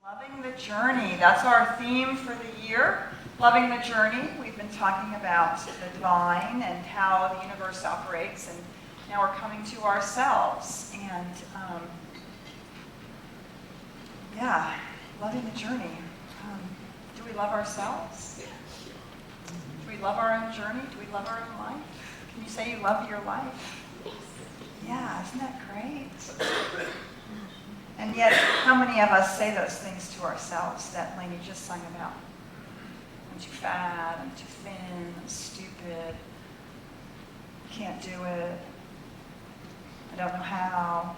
Loving the journey. That's our theme for the year. Loving the journey. We've been talking about the divine and how the universe operates, and now we're coming to ourselves. And loving the journey. Do we love ourselves? Do we love our own journey? Do we love our own life? Can you say you love your life? Yeah, isn't that great? And yet, how many of us say those things to ourselves that Lainey just sung about? I'm too fat, I'm too thin, I'm stupid, I can't do it, I don't know how.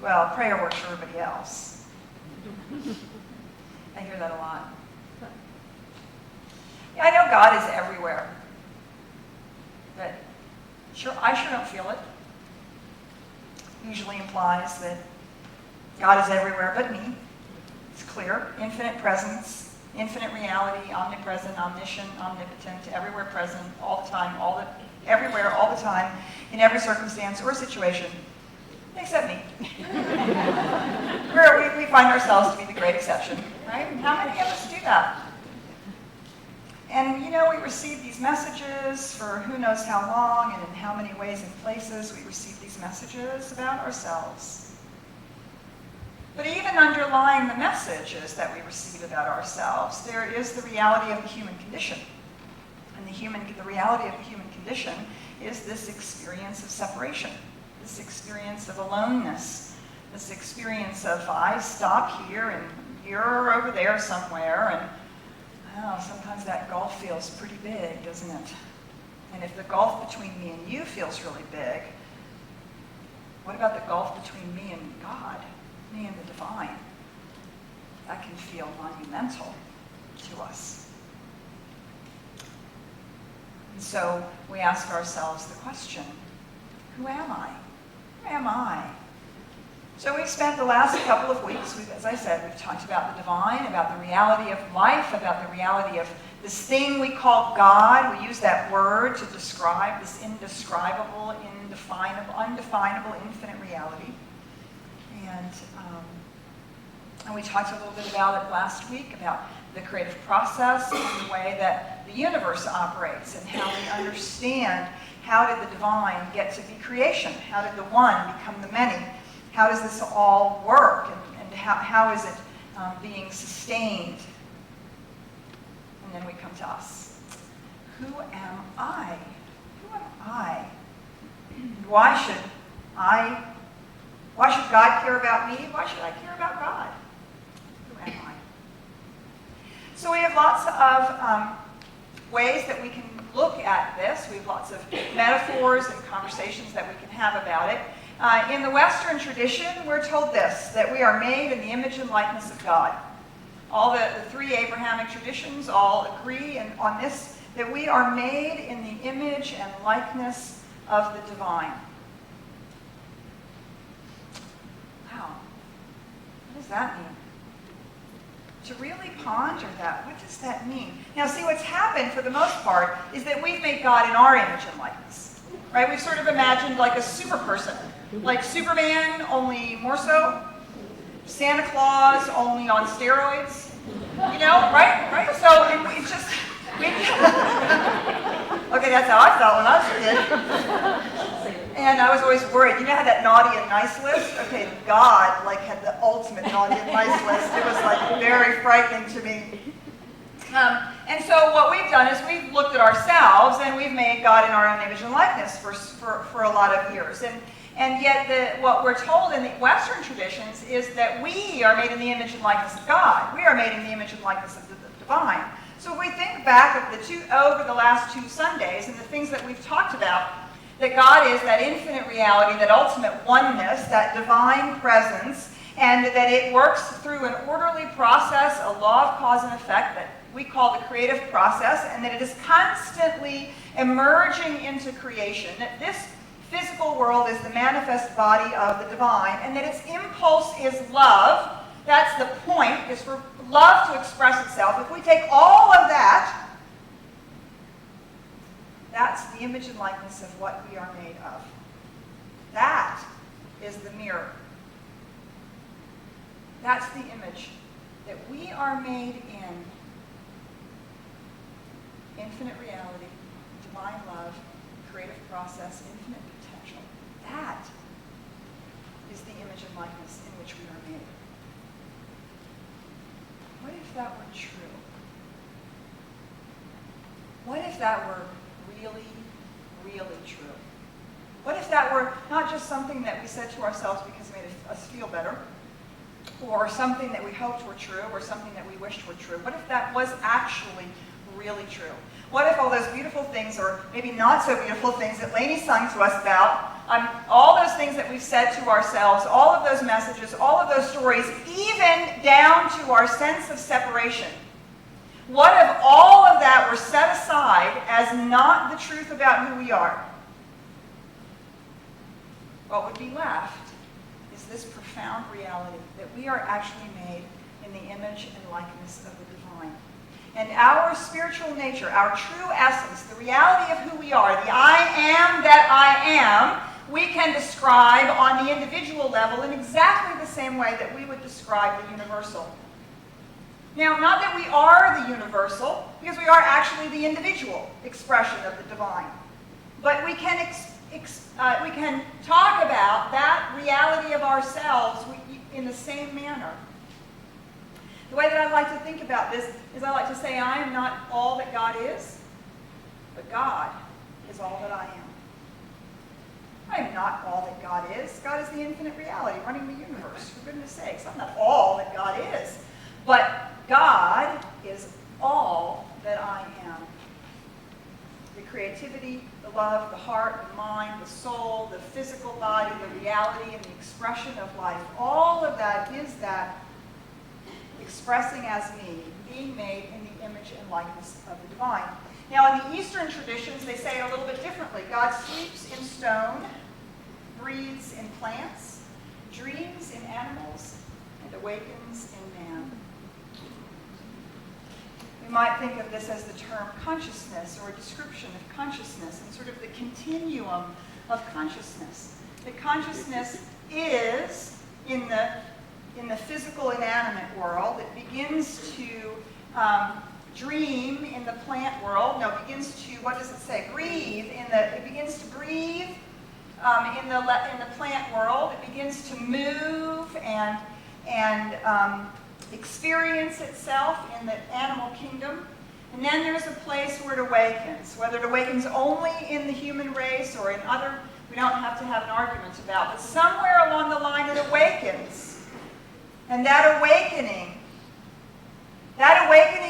Well, prayer works for everybody else. I hear that a lot. Yeah, I know God is everywhere, but I sure don't feel it. Usually implies that God is everywhere but me. It's clear. Infinite presence, infinite reality, omnipresent, omniscient, omnipotent, everywhere present, all the time, everywhere, all the time, in every circumstance or situation, except me. We find ourselves to be the great exception, right? How many of us do that? And we receive these messages for who knows how long and in how many ways and places we receive these messages about ourselves. But even underlying the messages that we receive about ourselves, there is the reality of the human condition. And the reality of the human condition is this experience of separation, this experience of aloneness, this experience of I stop here and you're over there somewhere, and sometimes that gulf feels pretty big, doesn't it? And if the gulf between me and you feels really big, what about the gulf between me and God? Me and the divine? That can feel monumental to us. And so we ask ourselves the question, who am I? Who am I? So we've spent the last couple of weeks, as I said, we've talked about the divine, about the reality of life, about the reality of this thing we call God. We use that word to describe this indescribable, undefinable, infinite reality. And we talked a little bit about it last week, about the creative process and the way that the universe operates and how we understand how did the divine get to be creation? How did the one become the many? How does this all work? And how is it being sustained? And then we come to us. Who am I? Who am I? Why should God care about me? Why should I care about God? Who am I? So we have lots of ways that we can look at this. We have lots of metaphors and conversations that we can have about it. In the Western tradition, we're told this, that we are made in the image and likeness of God. All the three Abrahamic traditions all agree on this, that we are made in the image and likeness of the divine. Wow. What does that mean? To really ponder that, what does that mean? Now, see, what's happened for the most part is that we've made God in our image and likeness. Right? We've sort of imagined like a super person. Like Superman, only more so. Santa Claus, only on steroids. Right? Right? So, and okay, that's how I felt when I was a kid. And I was always worried. You know how that naughty and nice list? Okay, God had the ultimate naughty and nice list. It was very frightening to me. And so what we've done is we've looked at ourselves and we've made God in our own image and likeness for a lot of years. And yet what we're told in the Western traditions is that we are made in the image and likeness of God. We are made in the image and likeness of the divine. So if we think back over the last 2 Sundays and the things that we've talked about, that God is that infinite reality, that ultimate oneness, that divine presence, and that it works through an orderly process, a law of cause and effect that we call the creative process, and that it is constantly emerging into creation, that this physical world is the manifest body of the divine, and that its impulse is love. That's the point, is for love to express itself. If we take all of that, that's the image and likeness of what we are made of. That is the mirror. That's the image that we are made in. Infinite reality, divine love, creative process, infinite potential. That is the image and likeness in which we are made. What if that were true? What if that were really, really true? What if that were not just something that we said to ourselves because it made us feel better, or something that we hoped were true, or something that we wished were true? What if that was actually really true? What if all those beautiful things, or maybe not so beautiful things that Lainey sung to us about, all those things that we've said to ourselves, all of those messages, all of those stories, even down to our sense of separation, what if all of that were set aside as not the truth about who we are? What would be left is this profound reality that we are actually made in the image and likeness of the divine. And our spiritual nature, our true essence, the reality of who we are, the I am that I am, we can describe on the individual level in exactly the same way that we would describe the universal. Now, not that we are the universal, because we are actually the individual expression of the divine. But we can talk about that reality of ourselves in the same manner. The way that I like to think about this is I like to say I am not all that God is, but God is all that I am. I am not all that God is. God is the infinite reality running the universe, for goodness sakes. I'm not all that God is, but God is all that I am. The creativity, the love, the heart, the mind, the soul, the physical body, the reality, and the expression of life, all of that is that expressing as me, being made in the image and likeness of the divine. Now, in the Eastern traditions, they say it a little bit differently. God sleeps in stone, breathes in plants, dreams in animals, and awakens in man. We might think of this as the term consciousness, or a description of consciousness, and sort of the continuum of consciousness. That consciousness is in the physical inanimate world. It begins to dream in the plant world. No, begins to, what does it say? Breathe. It begins to breathe in the plant world. It begins to move and experience itself in the animal kingdom. And then there's a place where it awakens. Whether it awakens only in the human race or in other, we don't have to have an argument about. But somewhere along the line it awakens. And that awakening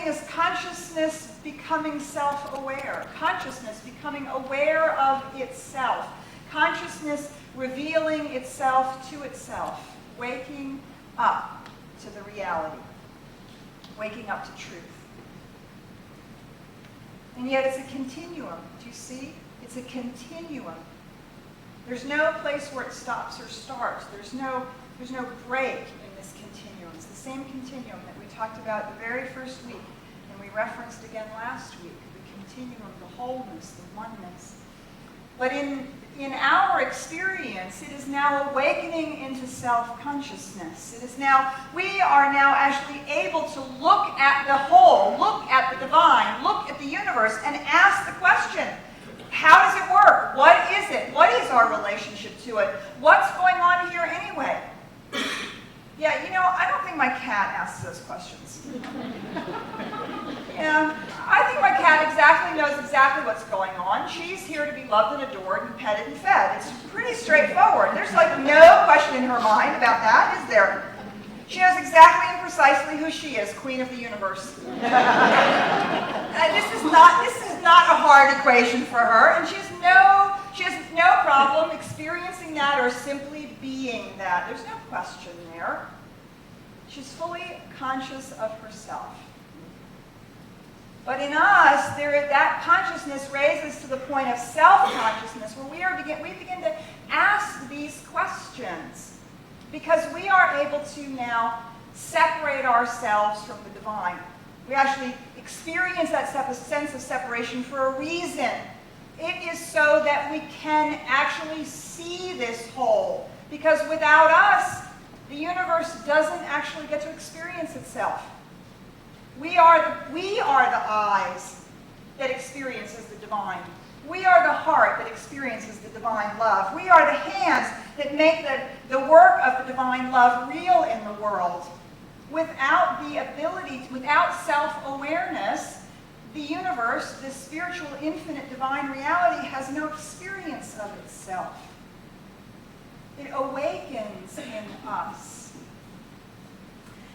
is consciousness becoming self-aware. Consciousness becoming aware of itself. Consciousness revealing itself to itself. Waking up to the reality. Waking up to truth. And yet it's a continuum. Do you see? It's a continuum. There's no place where it stops or starts. There's no break in this continuum. It's the same continuum that we talked about the very first week, and we referenced again last week, the continuum, the wholeness, the oneness. But in our experience, it is now awakening into self-consciousness. We are now actually able to look at the whole, look at the divine, look at the universe, and ask the question, how does it work? What is it? What is our relationship to it? What's going on here anyway? Yeah, I don't think my cat asks those questions. I think my cat knows exactly what's going on. She's here to be loved and adored and petted and fed. It's pretty straightforward. There's no question in her mind about that, is there? She knows exactly and precisely who she is, Queen of the Universe. This is not a hard equation for her, and she has no problem experiencing that or simply being that. There's no question there. She's fully conscious of herself. But in us, that consciousness raises to the point of self-consciousness, where we begin to ask these questions, because we are able to now separate ourselves from the divine. We actually experience that sense of separation for a reason. It is so that we can actually see this whole. Because without us, The universe doesn't actually get to experience itself. We are the eyes that experiences the divine. We are the heart that experiences the divine love. We are the hands that make the work of the divine love real in the world. Without the ability, without self-awareness, the universe, this spiritual, infinite, divine reality, has no experience of itself. It awakens in us.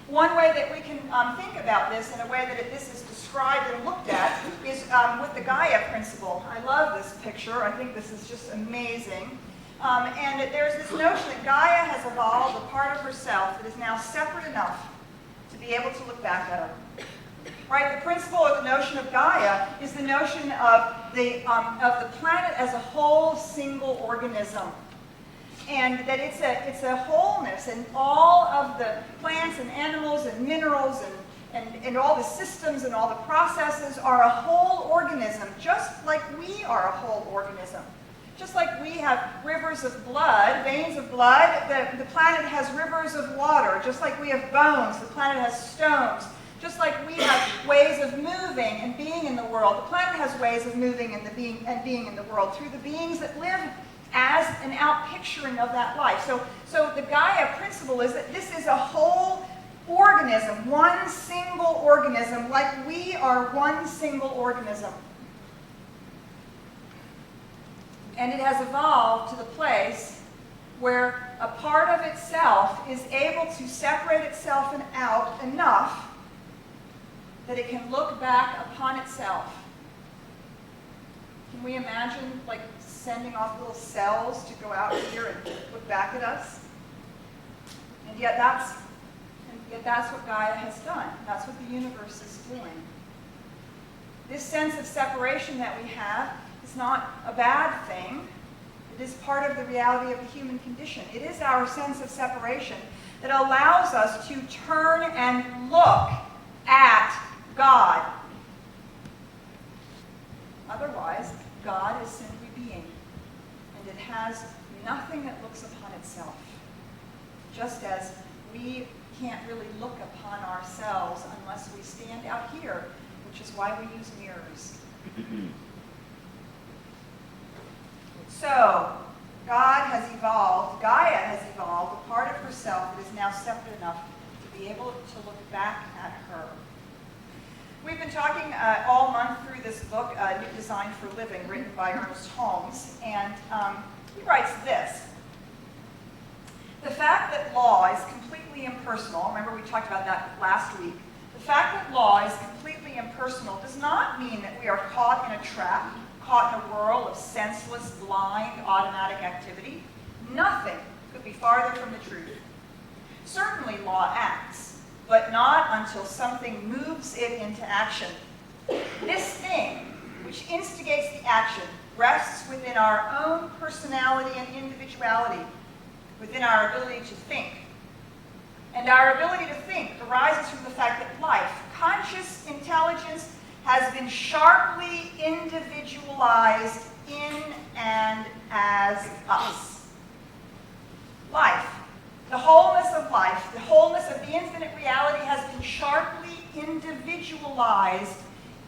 One way that we can think about this, in a way that this is described and looked at, is with the Gaia principle. I love this picture. I think this is just amazing. And there's this notion that Gaia has evolved a part of herself that is now separate enough to be able to look back at her. Right? The principle or the notion of Gaia is the notion of the planet as a whole single organism. And that it's a wholeness, and all of the plants and animals and minerals and all the systems and all the processes are a whole organism, just like we are a whole organism. Just like we have rivers of blood, veins of blood, the planet has rivers of water. Just like we have bones, the planet has stones. Just like we have ways of moving and being in the world, the planet has ways of moving and being in the world through the beings that live as an outpicturing of that life. So the Gaia principle is that this is a whole organism, one single organism, like we are one single organism. And it has evolved to the place where a part of itself is able to separate itself out enough that it can look back upon itself. Can we imagine, like, sending off little cells to go out here and look back at us? And yet that's what Gaia has done. That's what the universe is doing. This sense of separation that we have is not a bad thing. It is part of the reality of the human condition. It is our sense of separation that allows us to turn and look at God. Otherwise, God is simply being, and it has nothing that looks upon itself. Just as we can't really look upon ourselves unless we stand out here, which is why we use mirrors. So, God has evolved, Gaia has evolved, a part of herself that is now separate enough to be able to look back at her. We've been talking all month through this book, New Design for Living, written by Ernest Holmes, and he writes this. The fact that law is completely impersonal, remember we talked about that last week, the fact that law is completely impersonal does not mean that we are caught in a trap, caught in a whirl of senseless, blind, automatic activity. Nothing could be farther from the truth. Certainly law acts, but not until something moves it into action. This thing, which instigates the action, rests within our own personality and individuality, within our ability to think. And our ability to think arises from the fact that life, conscious intelligence, has been sharply individualized in and as us. Life, the wholeness of life, the wholeness of the infinite reality has been sharply individualized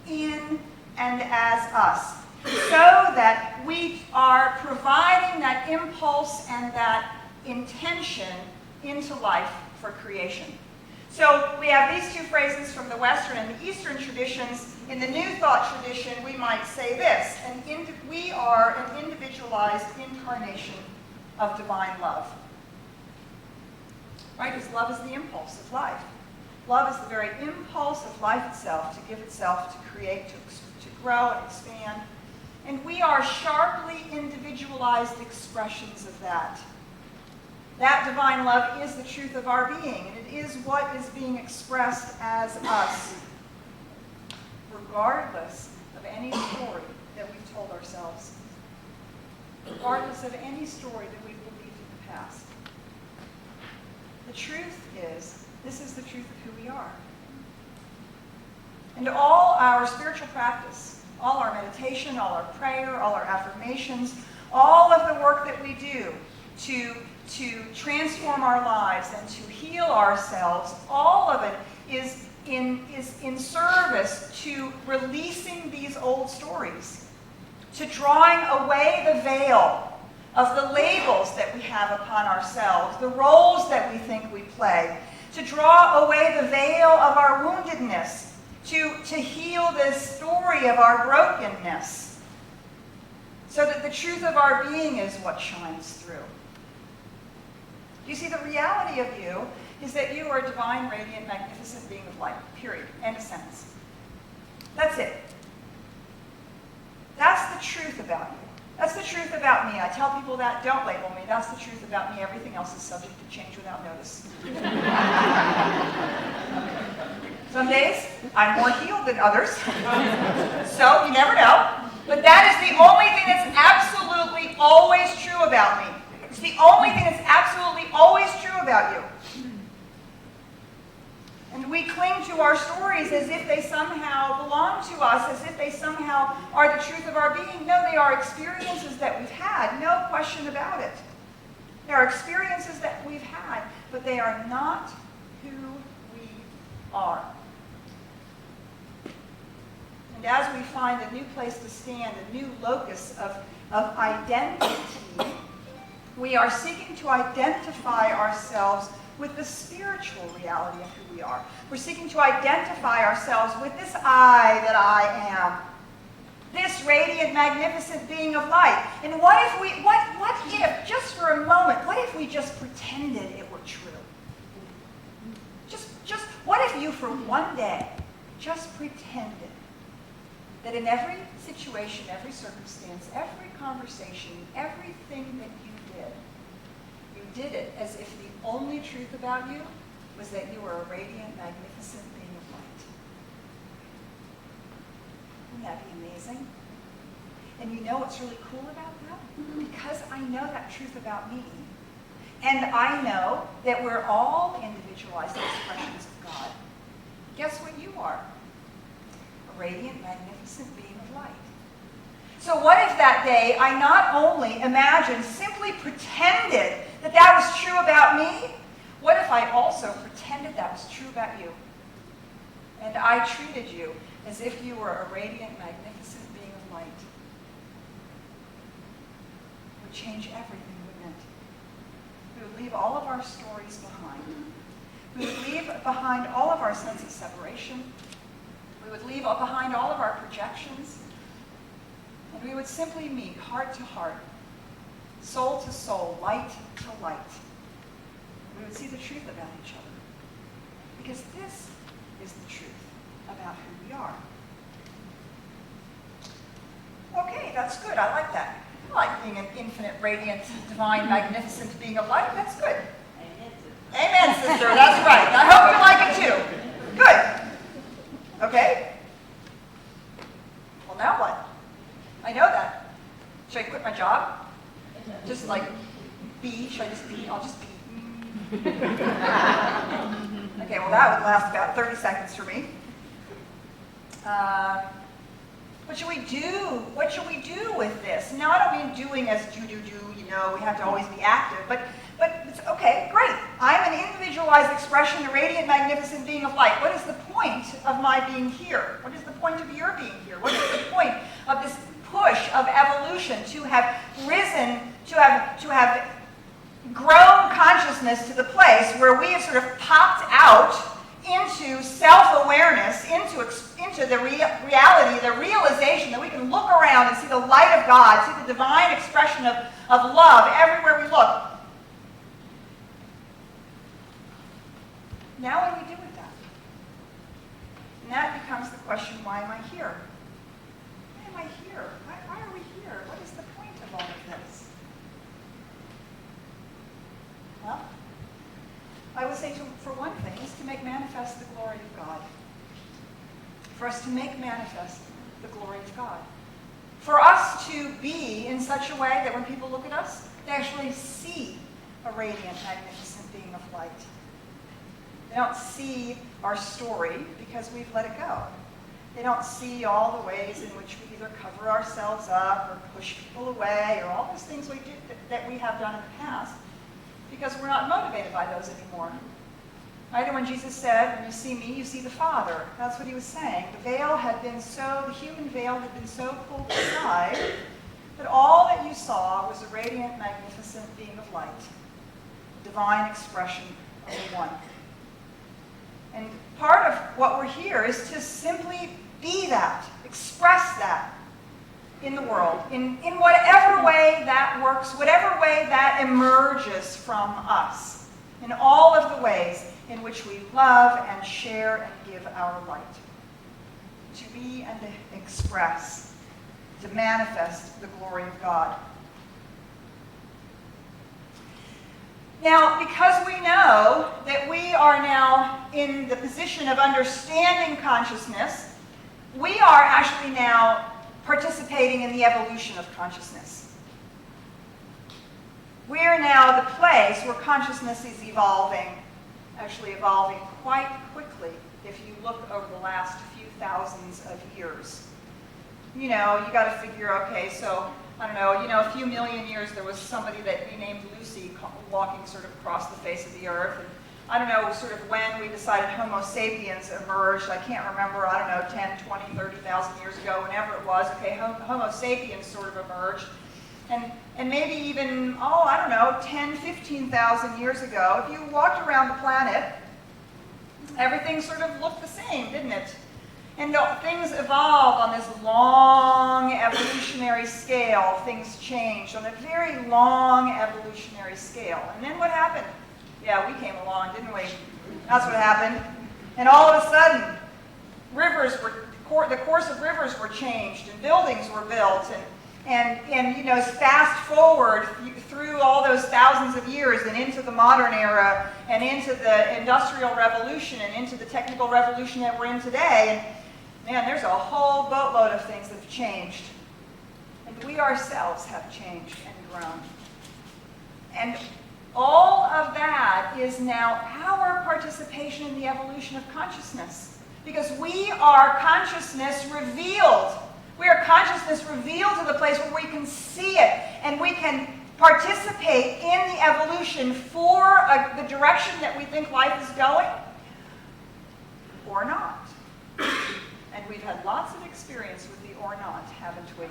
in and as us, so that we are providing that impulse and that intention into life for creation. So we have these two phrases from the Western and the Eastern traditions. In the New Thought tradition, we might say this, we are an individualized incarnation of divine love. Right? Because love is the impulse of life. Love is the very impulse of life itself, to give itself, to create, to grow and expand. And we are sharply individualized expressions of that. That divine love is the truth of our being, and it is what is being expressed as us, regardless of any story that we've told ourselves, regardless of any story that we've believed in the past. The truth is, this is the truth of who we are. And all our spiritual practice, all our meditation, all our prayer, all our affirmations, all of the work that we do to transform our lives and to heal ourselves, all of it is in service to releasing these old stories, to drawing away the veil of the labels that we have upon ourselves, the roles that we think we play, to draw away the veil of our woundedness, to heal this story of our brokenness, so that the truth of our being is what shines through. You see, the reality of you is that you are a divine, radiant, magnificent being of light, period. End of sentence. That's it. That's the truth about you. That's the truth about me. I tell people that, don't label me. That's the truth about me. Everything else is subject to change without notice. Some days, I'm more healed than others. So, you never know. But that is the only thing that's absolutely always true about me. It's the only thing that's absolutely always true about you. And we cling to our stories as if they somehow belong to us, as if they somehow are the truth of our being. No, they are experiences that we've had, no question about it. They are experiences that we've had, but they are not who we are. And as we find a new place to stand, a new locus of identity, we are seeking to identify ourselves with the spiritual reality of who we are. We're seeking to identify ourselves with this I that I am, this radiant, magnificent being of light. And what if, just for a moment, what if we just pretended it were true? What if you, for one day, just pretended that in every situation, every circumstance, every conversation, everything that you did it as if the only truth about you was that you were a radiant, magnificent being of light. Wouldn't that be amazing? And you know what's really cool about that? Because I know that truth about me. And I know that we're all individualized expressions of God. Guess what you are? A radiant, magnificent being of light. So what if that day I not only imagined, simply pretended that was true about me? What if I also pretended that was true about you? And I treated you as if you were a radiant, magnificent being of light. It would change everything, wouldn't it? We would leave all of our stories behind. We would leave behind all of our sense of separation. We would leave behind all of our projections. And we would simply meet heart to heart, soul to soul, light to light. We would see the truth about each other. Because this is the truth about who we are. Okay, that's good. I like that. I like being an infinite, radiant, divine, magnificent being of light. That's good. Amen, sister. That's right. I hope you like it too. Good. Okay. Well, now what? I know that. Should I quit my job? Just like be? Should I just be? I'll just be. Okay, well that would last about 30 seconds for me. What should we do? What should we do with this? Now I don't mean doing as do, you know, we have to always be active, but it's okay, great. I'm an individualized expression, a radiant, magnificent being of light. What is the point of my being here? What is the point of your being here? What is the point of this push of evolution to have risen, to have grown consciousness to the place where we have sort of popped out into self-awareness, into the reality, the realization that we can look around and see the light of God, see the divine expression of love everywhere we look. Now what do we do with that? And that becomes the question, why am I here? Why am I here? Why are we here? What is the point of all of this? Well, I would say, for one thing, is to make manifest the glory of God. For us to make manifest the glory of God. For us to be in such a way that when people look at us, they actually see a radiant, magnificent being of light. They don't see our story because we've let it go. They don't see all the ways in which we either cover ourselves up or push people away or all those things we did that we have done in the past, because we're not motivated by those anymore. Right? And when Jesus said, when you see me, you see the Father, that's what he was saying. The human veil had been so pulled aside that all that you saw was a radiant, magnificent beam of light, divine expression of the One. And part of what we're here is to simply be that, express that in the world, in whatever way that works, whatever way that emerges from us, in all of the ways in which we love and share and give our light. To be and to express, to manifest the glory of God. Now, because we know that we are now in the position of understanding consciousness, we are actually now participating in the evolution of consciousness. We're now the place where consciousness is evolving, actually evolving quite quickly if you look over the last few thousands of years. You know, you got to figure, okay, so, I don't know, a few million years there was somebody that we named Lucy walking sort of across the face of the earth. And I don't know sort of when we decided Homo sapiens emerged. I can't remember, 10, 20, 30,000 years ago, whenever it was. Okay, Homo sapiens sort of emerged. And maybe even, 10, 15,000 years ago, if you walked around the planet, everything sort of looked the same, didn't it? And things evolved on this long evolutionary scale. Things changed on a very long evolutionary scale. And then what happened? Yeah, we came along, didn't we? That's what happened. And all of a sudden, the course of rivers were changed, and buildings were built, and fast forward through all those thousands of years and into the modern era and into the Industrial Revolution and into the technical revolution that we're in today. And man, there's a whole boatload of things that have changed. And we ourselves have changed and grown. And all of that is now our participation in the evolution of consciousness. Because we are consciousness revealed. We are consciousness revealed to the place where we can see it and we can participate in the evolution for the direction that we think life is going, or not. And we've had lots of experience with the or not, haven't we?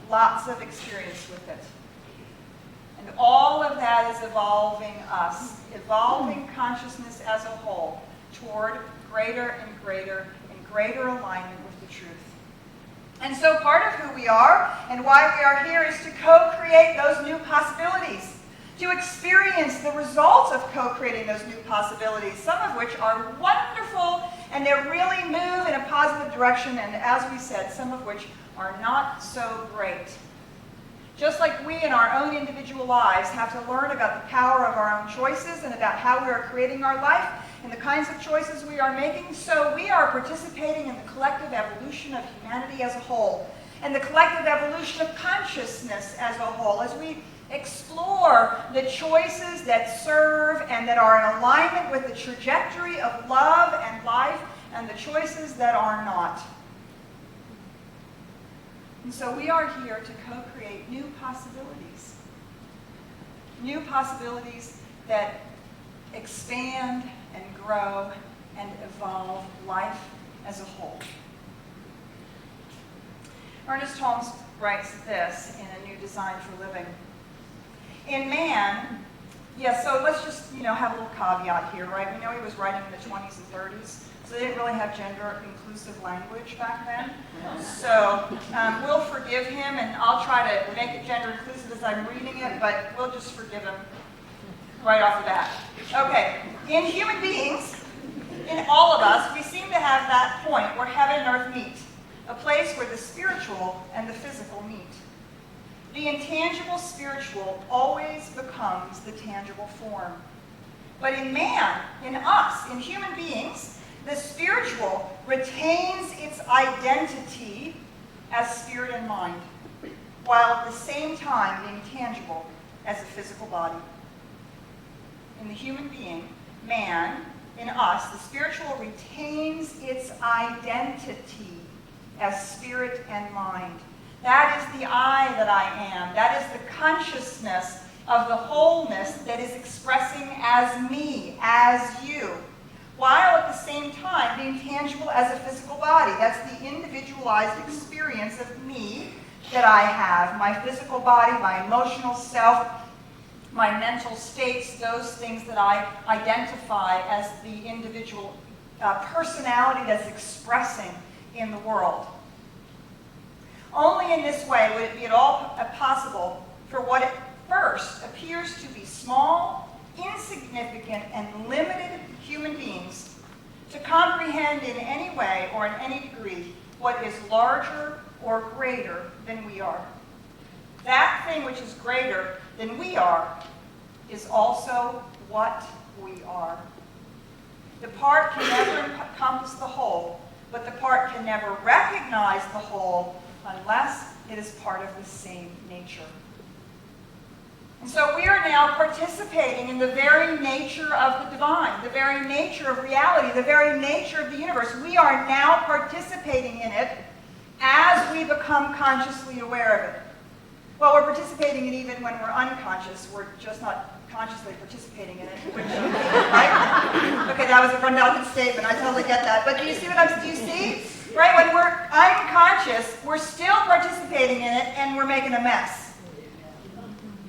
Lots of experience with it. And all of that is evolving us, evolving consciousness as a whole toward greater and greater alignment with the truth. And so part of who we are and why we are here is to co-create those new possibilities, to experience the results of co-creating those new possibilities, some of which are wonderful and they really move in a positive direction, and as we said, some of which are not so great. Just like we in our own individual lives have to learn about the power of our own choices and about how we are creating our life and the kinds of choices we are making, so we are participating in the collective evolution of humanity as a whole and the collective evolution of consciousness as a whole as we explore the choices that serve and that are in alignment with the trajectory of love and life and the choices that are not. And so we are here to co-create new possibilities. New possibilities that expand and grow and evolve life as a whole. Ernest Holmes writes this in A New Design for Living. In man, so let's just have a little caveat here, right? We know he was writing in the 20s and 30s, so they didn't really have gender-inclusive language back then. So we'll forgive him, and I'll try to make it gender-inclusive as I'm reading it, but we'll just forgive him right off the bat. Okay, in human beings, in all of us, we seem to have that point where heaven and earth meet, a place where the spiritual and the physical meet. The intangible spiritual always becomes the tangible form. But in man, in us, in human beings, the spiritual retains its identity as spirit and mind, while at the same time being tangible as a physical body. In the human being, man, in us, the spiritual retains its identity as spirit and mind. That is the I that I am. That is the consciousness of the wholeness that is expressing as me, as you, while at the same time being tangible as a physical body. That's the individualized experience of me that I have, my physical body, my emotional self, my mental states, those things that I identify as the individual personality that's expressing in the world. Only in this way would it be at all possible for what at first appears to be small, insignificant, and limited human beings to comprehend in any way or in any degree what is larger or greater than we are. That thing which is greater than we are is also what we are. The part can never encompass the whole, but the part can never recognize the whole unless it is part of the same nature. And so we are now participating in the very nature of the divine, the very nature of reality, the very nature of the universe. We are now participating in it as we become consciously aware of it. Well, we're participating in it even when we're unconscious. We're just not consciously participating in it. Right? Okay, that was a redundant statement. I totally get that. But do you see what do you see? Right? When we're unconscious, we're still participating in it and we're making a mess.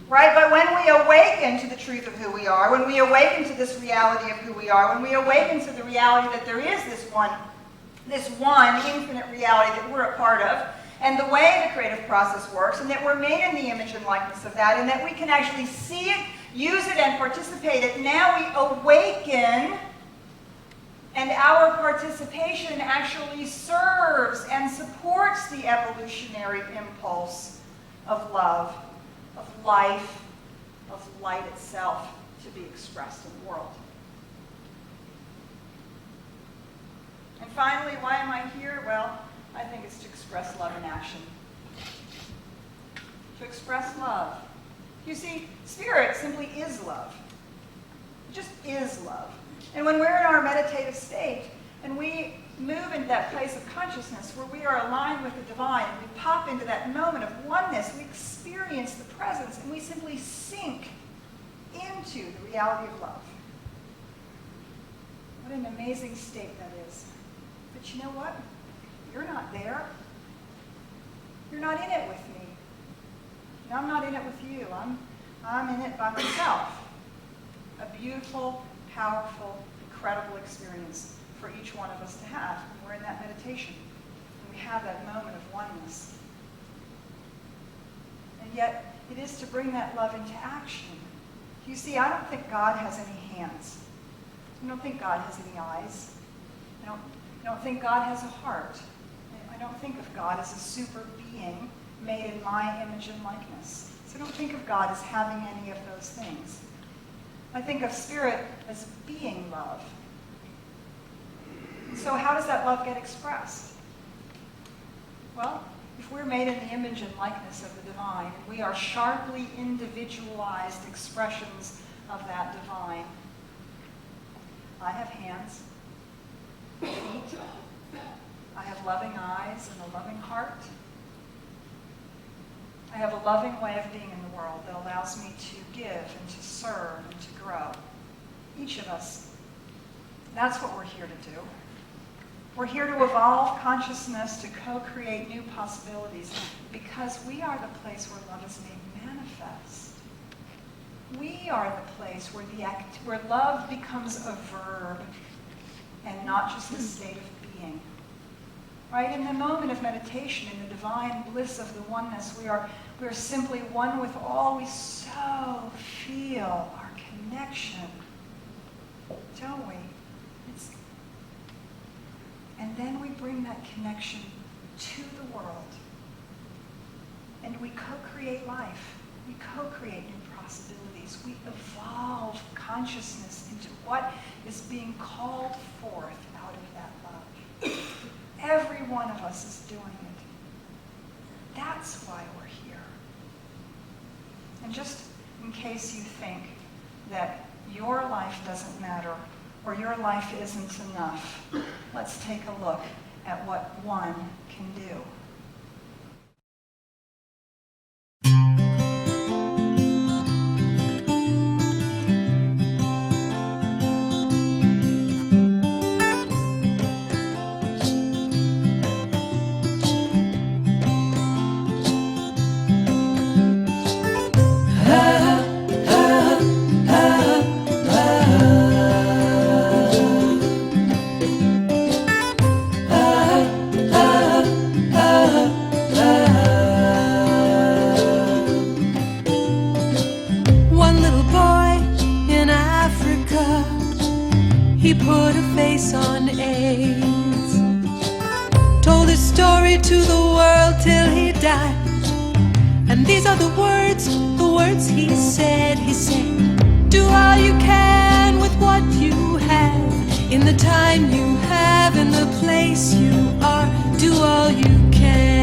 Right? But when we awaken to the truth of who we are, when we awaken to this reality of who we are, when we awaken to the reality that there is this one infinite reality that we're a part of, and the way the creative process works, and that we're made in the image and likeness of that, and that we can actually see it, use it, and participate in it, now we awaken, and our participation actually serves and supports the evolutionary impulse of love, of life, of light itself to be expressed in the world. And finally, why am I here? Well, I think it's to express love in action. To express love. You see, spirit simply is love. It just is love. And when we're in our meditative state, and we move into that place of consciousness where we are aligned with the divine, and we pop into that moment of oneness, we experience the presence, and we simply sink into the reality of love. What an amazing state that is. But you know what? You're not there. You're not in it with me. And I'm not in it with you. I'm in it by myself. A beautiful, powerful, incredible experience for each one of us to have when we're in that meditation. And we have that moment of oneness. And yet, it is to bring that love into action. You see, I don't think God has any hands. I don't think God has any eyes. I don't think God has a heart. I don't think of God as a super being made in my image and likeness. So I don't think of God as having any of those things. I think of spirit as being love. So how does that love get expressed? Well, if we're made in the image and likeness of the divine, we are sharply individualized expressions of that divine. I have hands, feet, I have loving eyes and a loving heart. I have a loving way of being in the world that allows me to give and to serve and to grow. Each of us. That's what we're here to do. We're here to evolve consciousness, to co-create new possibilities, because we are the place where love is made manifest. We are the place where love becomes a verb and not just a state of being. Right? In the moment of meditation, in the divine bliss of the oneness, we are simply one with all. We so feel our connection, don't we? And then we bring that connection to the world. And we co-create life. We co-create new possibilities. We evolve consciousness into what is being called forth out of that love. Every one of us is doing it. That's why we're here. And just in case you think that your life doesn't matter, or your life isn't enough. Let's take a look at what one can do. He put a face on AIDS, told his story to the world till he died. And these are the words he said. He said, do all you can with what you have, in the time you have, in the place you are. Do all you can.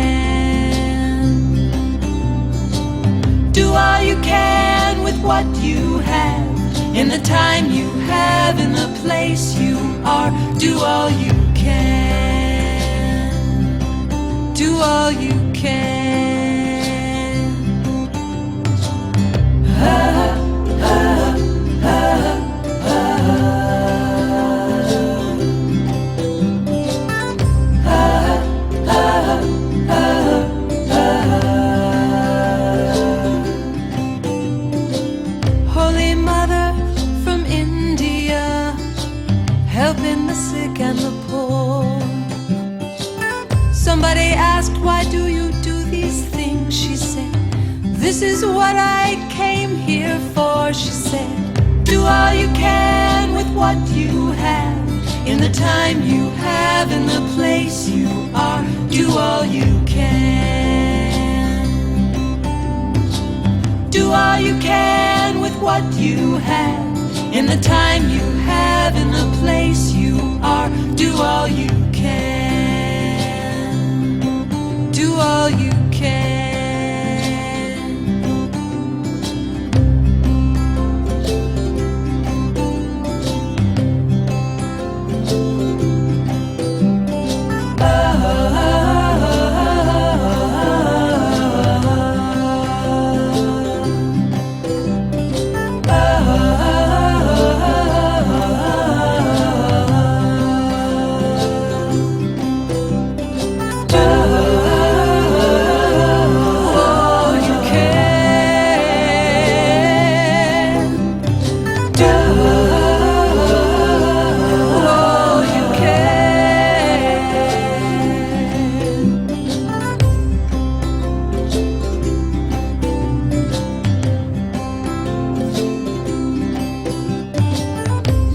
Do all you can with what you have, in the time you have, in the place you are. Do all you can. Do all you can. Holy Mother from India, helping the sick and the poor. Somebody asked, why do you do these things? She said, this is what I came here for. She said, do all you can with what you have, in the time you have, in the place you are. Do all you can. Do all you can with what you have, in the time you have, in the place you are. Do all you can. Do all you can.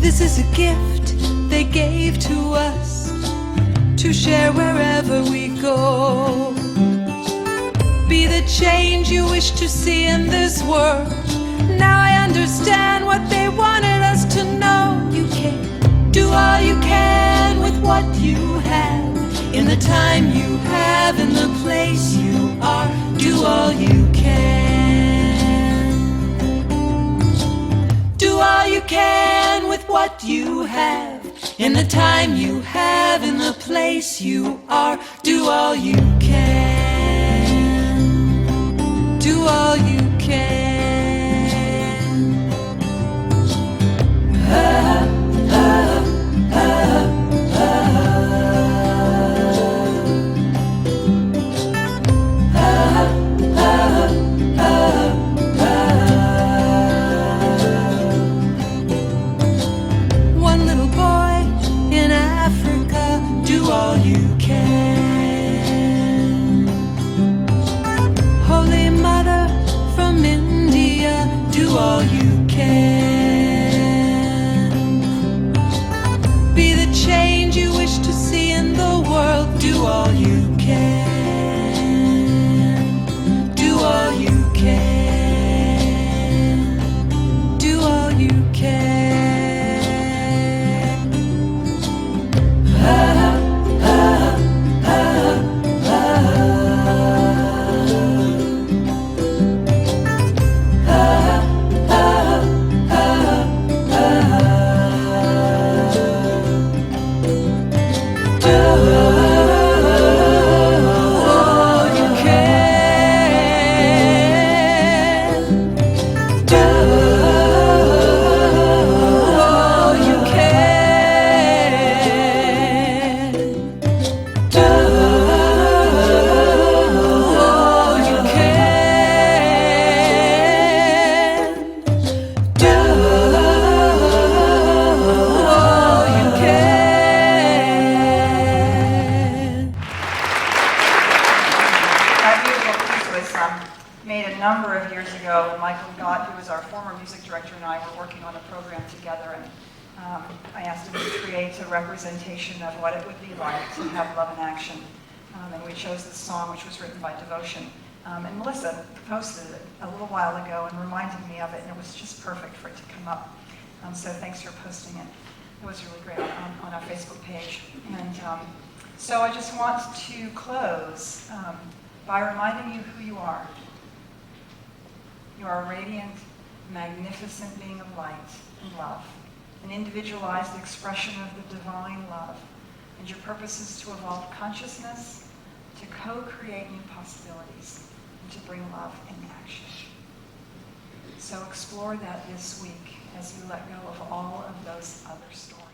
This is a gift they gave to us, to share wherever we go. Be the change you wish to see in this world. Now I understand what they wanted us to know. You can do all you can with what you have, in the time you have, in the place you are. Do all you can. Do all you can with what you have, in the time you have, in the place you are. Do all you can. Do all you can. One little boy in Africa, do all you can. Holy Mother from India, do all you can. Be the change you wish to see in the world. Do all you can. Do all you can. Do all you can. ago, and Michael Gott, who was our former music director, and I were working on a program together, and I asked him to create a representation of what it would be like to have love in action. And we chose this song, which was written by Devotion. And Melissa posted it a little while ago and reminded me of it, and it was just perfect for it to come up. So thanks for posting it. It was really great on our Facebook page. And so I just want to close by reminding you who you are. You are a radiant, magnificent being of light and love, an individualized expression of the divine love. And your purpose is to evolve consciousness, to co-create new possibilities, and to bring love into action. So explore that this week as you let go of all of those other stories.